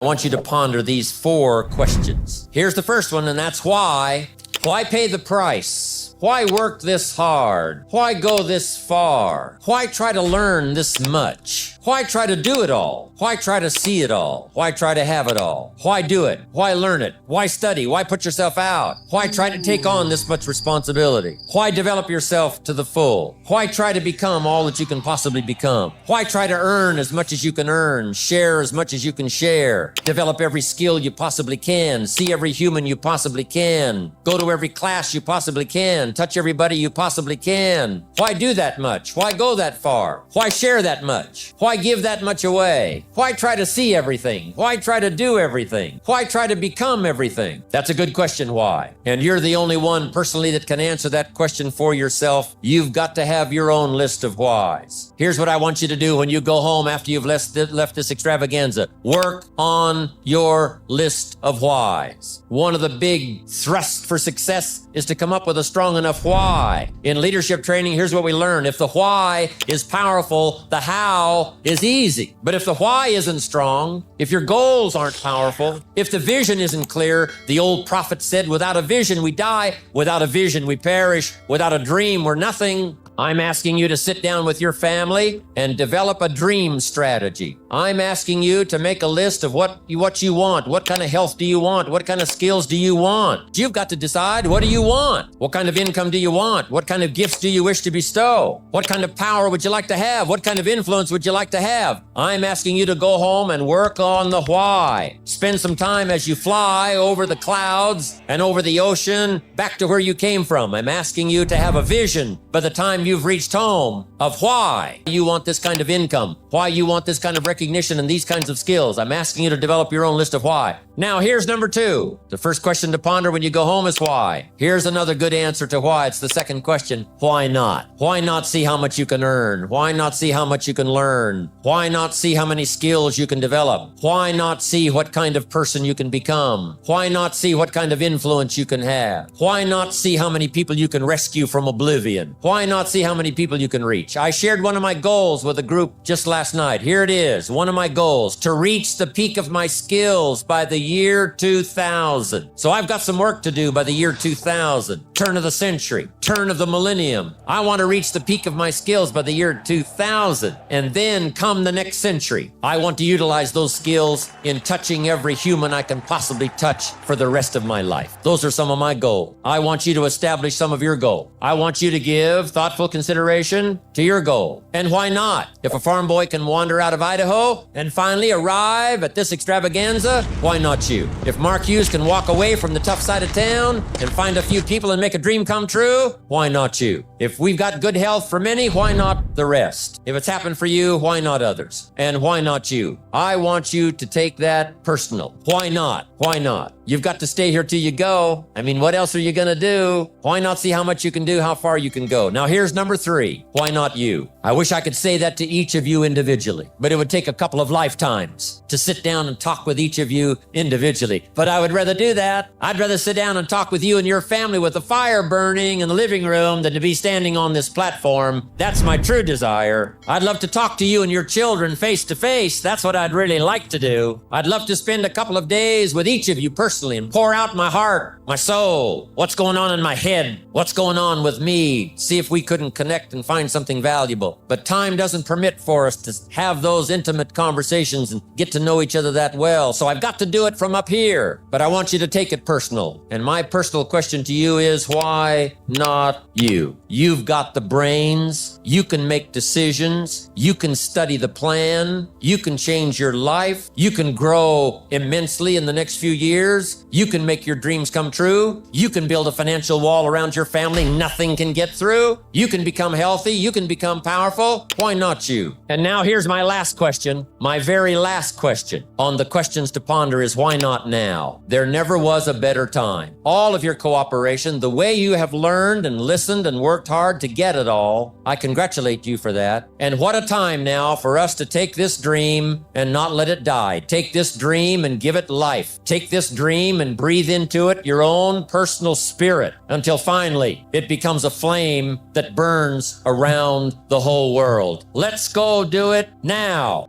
I want you to ponder these 4 questions. Here's the first one, and that's why. Why pay the price? Why work this hard? Why go this far? Why try to learn this much? Why try to do it all? Why try to see it all? Why try to have it all? Why do it? Why learn it? Why study? Why put yourself out? Why try to take on this much responsibility? Why develop yourself to the full? Why try to become all that you can possibly become? Why try to earn as much as you can earn, share as much as you can share, develop every skill you possibly can, see every human you possibly can, go to every class you possibly can, touch everybody you possibly can? Why do that much? Why go that far? Why share that much? Why give that much away? Why try to see everything? Why try to do everything? Why try to become everything? That's a good question, why? And you're the only one personally that can answer that question for yourself. You've got to have your own list of whys. Here's what I want you to do when you go home after you've left this extravaganza. Work on your list of whys. One of the big thrusts for success is to come up with a strong enough why. In leadership training, here's what we learn. If the why is powerful, the how is easy. But if the why isn't strong, if your goals aren't powerful, if the vision isn't clear, the old prophet said, without a vision, we die. Without a vision, we perish. Without a dream, we're nothing. I'm asking you to sit down with your family and develop a dream strategy. I'm asking you to make a list of what you want. What kind of health do you want? What kind of skills do you want? You've got to decide, what do you want? What kind of income do you want? What kind of gifts do you wish to bestow? What kind of power would you like to have? What kind of influence would you like to have? I'm asking you to go home and work on the why. Spend some time as you fly over the clouds and over the ocean back to where you came from. I'm asking you to have a vision by the time you've reached home of why you want this kind of income, why you want this kind of recognition and these kinds of skills. I'm asking you to develop your own list of why. Now, here's number 2. The first question to ponder when you go home is why. Here's another good answer to why. It's the second question. Why not? Why not see how much you can earn? Why not see how much you can learn? Why not see how many skills you can develop? Why not see what kind of person you can become? Why not see what kind of influence you can have? Why not see how many people you can rescue from oblivion? Why not see how many people you can reach? I shared one of my goals with a group just last night. Here it is. One of my goals, to reach the peak of my skills by the year 2000. So I've got some work to do by the year 2000. Turn of the century, turn of the millennium. I want to reach the peak of my skills by the year 2000. And then come the next century, I want to utilize those skills in touching every human I can possibly touch for the rest of my life. Those are some of my goals. I want you to establish some of your goals. I want you to give thoughtful consideration to your goal. And why not? If a farm boy can wander out of Idaho and finally arrive at this extravaganza, why not you? If Mark Hughes can walk away from the tough side of town and find a few people and make a dream come true, why not you? If we've got good health for many, why not the rest? If it's happened for you, why not others? And why not you? I want you to take that personal. Why not? Why not? You've got to stay here till you go. I mean, what else are you going to do? Why not see how much you can do, how far you can go? Now, here's number 3. Why not you? I wish I could say that to each of you individually, but it would take a couple of lifetimes to sit down and talk with each of you individually. But I would rather do that. I'd rather sit down and talk with you and your family with the fire burning in the living room than to be standing on this platform. That's my true desire. I'd love to talk to you and your children face to face. That's what I'd really like to do. I'd love to spend a couple of days with each of you personally and pour out my heart, my soul, what's going on in my head, what's going on with me, see if we couldn't connect and find something valuable. But time doesn't permit for us to have those intimate conversations and get to know each other that well. So I've got to do it from up here, but I want you to take it personal. And my personal question to you is, why not you? You've got the brains. You can make decisions. You can study the plan. You can change your life. You can grow immensely in the next few years. You can make your dreams come true. You can build a financial wall around your family nothing can get through. You can become healthy. You can become powerful. Why not you? And now here's my last question. My very last question on the questions to ponder is, why not now? There never was a better time. All of your cooperation, the way you have learned and listened and worked hard to get it all, I congratulate you for that. And what a time now for us to take this dream and not let it die. Take this dream and give it life. Take this dream and breathe into it your own personal spirit until finally it becomes a flame that burns around the whole world. Let's go do it now.